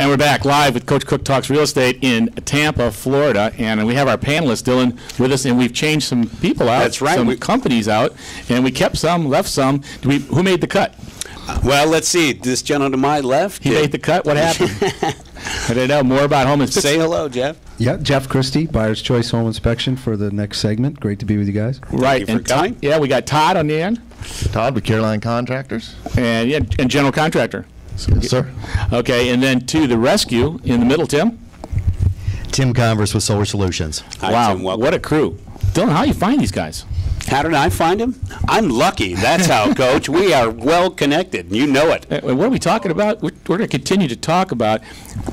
And we're back live with Coach Cook Talks Real Estate in Tampa, Florida, and we have our panelists, Dylan, with us, and we've changed some people out. That's right. Some companies out, and we kept some, left some. Who made the cut? Well, let's see. This gentleman to my left. He made the cut. What happened? I don't know. More about home inspection. Say hello, Jeff. Yeah, Jeff Christie, Buyer's Choice Home Inspection for the next segment. Great to be with you guys. Right. Thank you for coming. Yeah, we got Todd on the end. Todd with Caroline Contractors. And general contractor. Yes, sir. Okay, and then to the rescue in the middle, Tim. Tim Converse with Solar Solutions. Hi, Wow, Tim, welcome. what a crew. Dylan, how do you find these guys? How did I find him? I'm lucky. That's how, Coach. We are well connected. You know it. What are we talking about? We're going to continue to talk about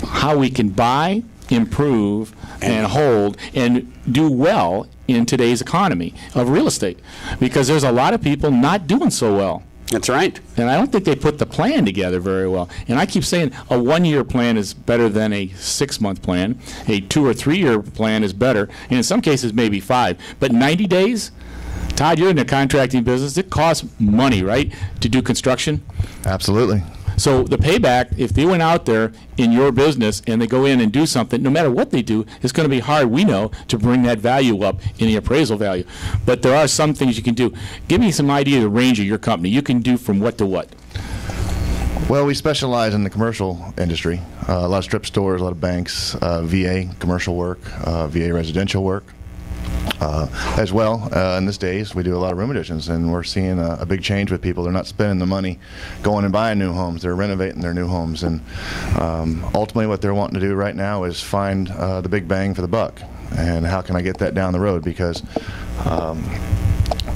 how we can buy, improve, and hold, and do well in today's economy of real estate. Because there's a lot of people not doing so well. That's right. And I don't think they put the plan together very well. And I keep saying a 1-year plan is better than a 6-month plan. A 2 or 3 year plan is better. And in some cases, maybe 5. But 90 days? Todd, you're in the contracting business. It costs money, right, to do construction? Absolutely. So the payback, if they went out there in your business and they go in and do something, no matter what they do, it's going to be hard, we know, to bring that value up in the appraisal value. But there are some things you can do. Give me some idea of the range of your company. You can do from what to what? Well, we specialize in the commercial industry. A lot of strip stores, a lot of banks, VA commercial work, VA residential work. As well, in this days, we do a lot of room additions, and we're seeing a big change with people. They're not spending the money going and buying new homes. They're renovating their new homes, and ultimately what they're wanting to do right now is find the big bang for the buck. And how can I get that down the road? Because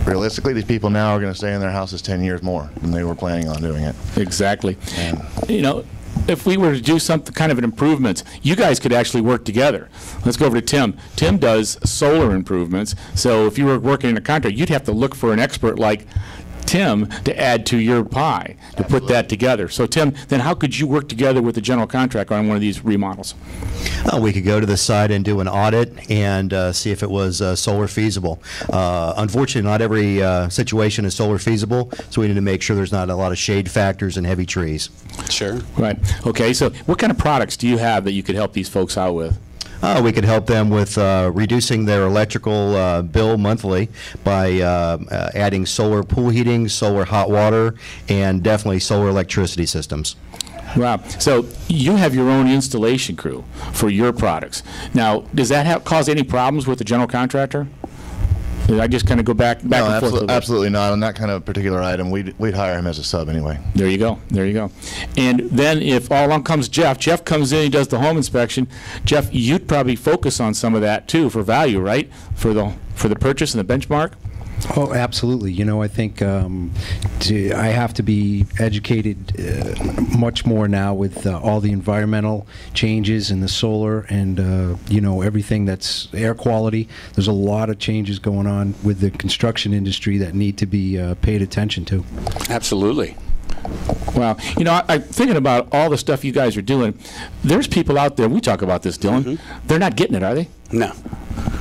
realistically, these people now are going to stay in their houses 10 years more than they were planning on doing it. Exactly. And, you know, if we were to do some kind of an improvements, you guys could actually work together. Let's go over to Tim. Tim does solar improvements. So if you were working in a contract, you'd have to look for an expert like Tim to add to your pie, to put that together. So Tim, then how could you work together with the general contractor on one of these remodels? We could go to the site and do an audit and see if it was solar feasible. Unfortunately, not every situation is solar feasible, so we need to make sure there's not a lot of shade factors and heavy trees. Sure. Right. Okay, so what kind of products do you have that you could help these folks out with? We could help them with reducing their electrical bill monthly by adding solar pool heating, solar hot water, and definitely solar electricity systems. Wow. So you have your own installation crew for your products. Now, does that cause any problems with the general contractor? Did I just kind of go back and forth? No, absolutely not. On that kind of particular item, we'd hire him as a sub anyway. There you go. There you go. And then if all along comes Jeff, Jeff comes in, he does the home inspection. Jeff, you'd probably focus on some of that too for value, right? For the purchase and the benchmark? Oh, absolutely. You know, I think I have to be educated much more now with all the environmental changes and the solar and, you know, everything that's air quality. There's a lot of changes going on with the construction industry that need to be paid attention to. Absolutely. Wow. You know, I'm thinking about all the stuff you guys are doing. There's people out there, we talk about this, Dylan, they're not getting it, are they? No.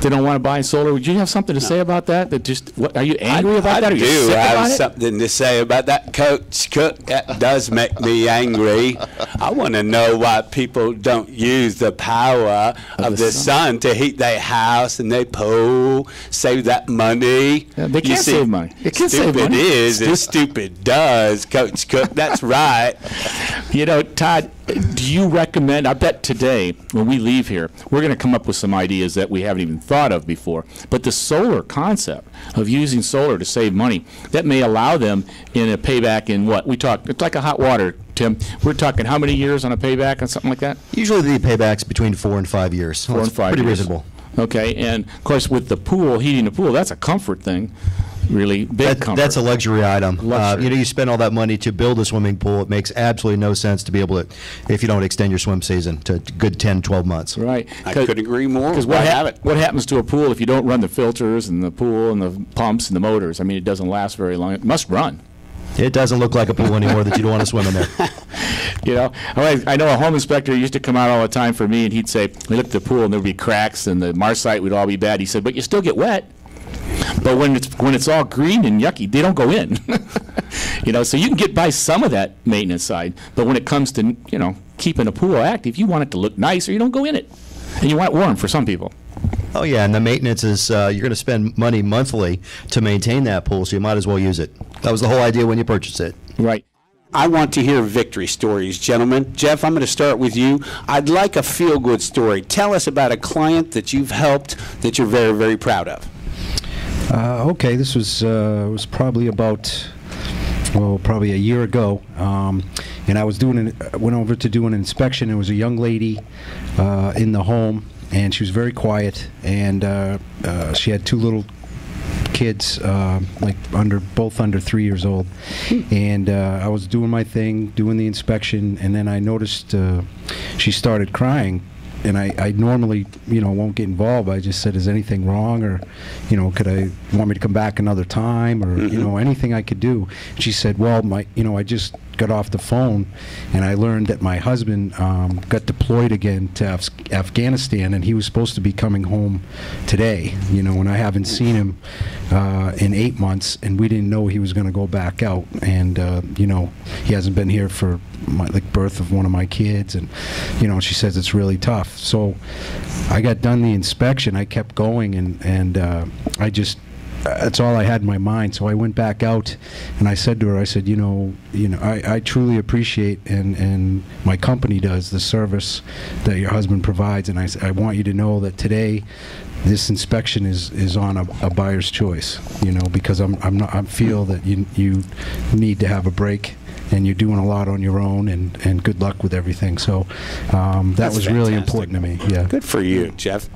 They don't want to buy solar. Would you have something to say about that? That just, are you angry about that? Are you I do sick have about it? something to say about that, Coach Cook. That does make me angry. I want to know why people don't use the power of the sun to heat their house and their pool, save that money. Yeah, they can't save money. They can't save money. Stupid is and stupid does, Coach Cook. That's right. You know, Todd, do you recommend, I bet today when we leave here, we're going to come up with some ideas that we haven't even thought of before. But the solar concept of using solar to save money, that may allow them in a payback in what? We talk, it's like a hot water, Tim. We're talking how many years on a payback on something like that? Usually the payback's between 4 and 5 years. 4 and 5 pretty years. reasonable. Okay, and of course with the pool, heating the pool, that's a comfort thing. Really big comfort. That's a luxury item. Luxury. You know, you spend all that money to build a swimming pool. It makes absolutely no sense to be able to, if you don't extend your swim season to a good 10, 12 months. Right. I couldn't agree more. Because what happens to a pool if you don't run the filters and the pool and the pumps and the motors? I mean, it doesn't last very long. It must run. It doesn't look like a pool anymore that you don't want to swim in there. You know, I know a home inspector used to come out all the time for me, and he'd say, we looked at the pool and there would be cracks and the Marsite would all be bad. He said, but you still get wet. But when it's all green and yucky, they don't go in. You know, so you can get by some of that maintenance side, but when it comes to, you know, keeping a pool active, you want it to look nice or you don't go in it. And you want it warm for some people. Oh yeah, and the maintenance is you're going to spend money monthly to maintain that pool, so you might as well use it. That was the whole idea when you purchased it. Right. I want to hear victory stories, gentlemen. Jeff, I'm going to start with you. I'd like a feel-good story. Tell us about a client that you've helped that you're very, very proud of. Okay, this was probably about, well, probably a year ago, and I was went over to do an inspection. There was a young lady in the home, and she was very quiet, and she had two little kids, like both under 3 years old, and I was doing my thing, doing the inspection, and then I noticed she started crying. And I normally, you know, won't get involved. I just said, "Is anything wrong, or, you know, want me to come back another time, or you know, anything I could do?" She said, "Well, I just got off the phone, and I learned that my husband got deployed again to Afghanistan, and he was supposed to be coming home today. You know, and I haven't seen him in 8 months, and we didn't know he was going to go back out. And you know, he hasn't been here for the birth of one of my kids, and you know, she says it's really tough." So I got done the inspection. I kept going, and I just. That's all I had in my mind. So I went back out, and I said to her, I said, you know, I truly appreciate, and my company does, the service that your husband provides, and I want you to know that today this inspection is on a buyer's choice, you know, because I feel that you need to have a break, and you're doing a lot on your own, and good luck with everything. So that was really important to me. Yeah. Good for you, Jeff.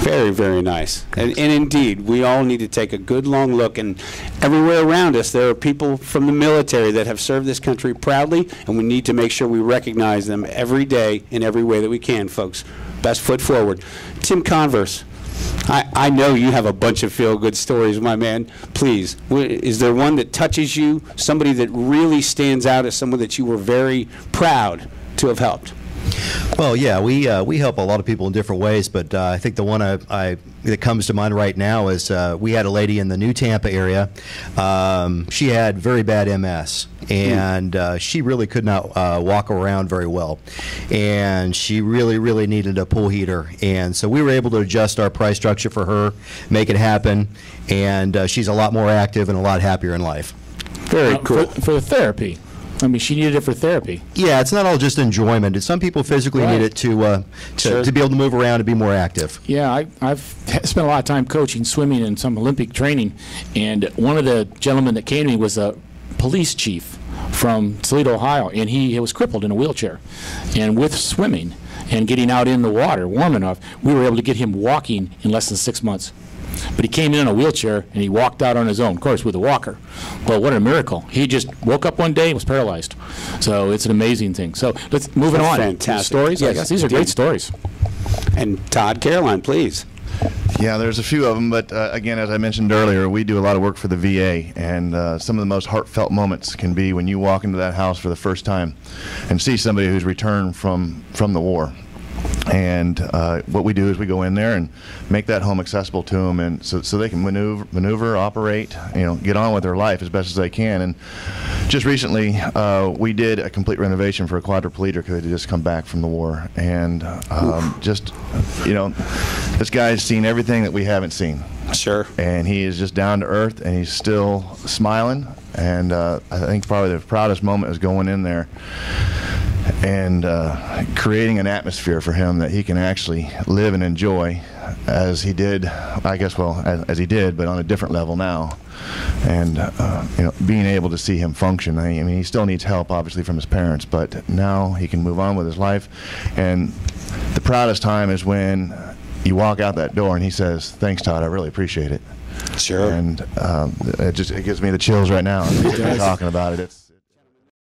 Very, very nice. And indeed, we all need to take a good long look, and everywhere around us there are people from the military that have served this country proudly, and we need to make sure we recognize them every day in every way that we can, folks. Best foot forward. Tim Converse, I know you have a bunch of feel-good stories, my man. Please, is there one that touches you, somebody that really stands out as someone that you were very proud to have helped? Well, yeah, we help a lot of people in different ways, but I think the one that comes to mind right now is we had a lady in the New Tampa area. She had very bad MS, and she really could not walk around very well, and she really, really needed a pool heater. And so we were able to adjust our price structure for her, make it happen, and she's a lot more active and a lot happier in life. Very cool. For the therapy. I mean, she needed it for therapy. Yeah, it's not all just enjoyment. Some people physically need it to be able to move around and be more active. Yeah, I've spent a lot of time coaching swimming and some Olympic training, and one of the gentlemen that came to me was a police chief from Toledo, Ohio, and he was crippled in a wheelchair. And with swimming and getting out in the water warm enough, we were able to get him walking in less than 6 months. But he came in a wheelchair, and he walked out on his own, of course, with a walker. But what a miracle. He just woke up one day and was paralyzed. So it's an amazing thing. So let's move on. Fantastic. Stories? Yes, I guess these are great stories. And Todd, Caroline, please. Yeah, there's a few of them, but again, as I mentioned earlier, we do a lot of work for the VA, and some of the most heartfelt moments can be when you walk into that house for the first time and see somebody who's returned from the war. And what we do is we go in there and make that home accessible to them, and so they can maneuver, operate, you know, get on with their life as best as they can. And just recently, we did a complete renovation for a quadriplegic because they had just come back from the war, and just, you know, this guy's seen everything that we haven't seen. Sure. And he is just down to earth, and he's still smiling. And I think probably the proudest moment is going in there and creating an atmosphere for him that he can actually live and enjoy as he did, I guess, well, as he did, but on a different level now. And you know, being able to see him function. I mean, he still needs help, obviously, from his parents, but now he can move on with his life. And the proudest time is when you walk out that door and he says, "Thanks, Todd, I really appreciate it." Sure. And it gives me the chills right now. Talking about it.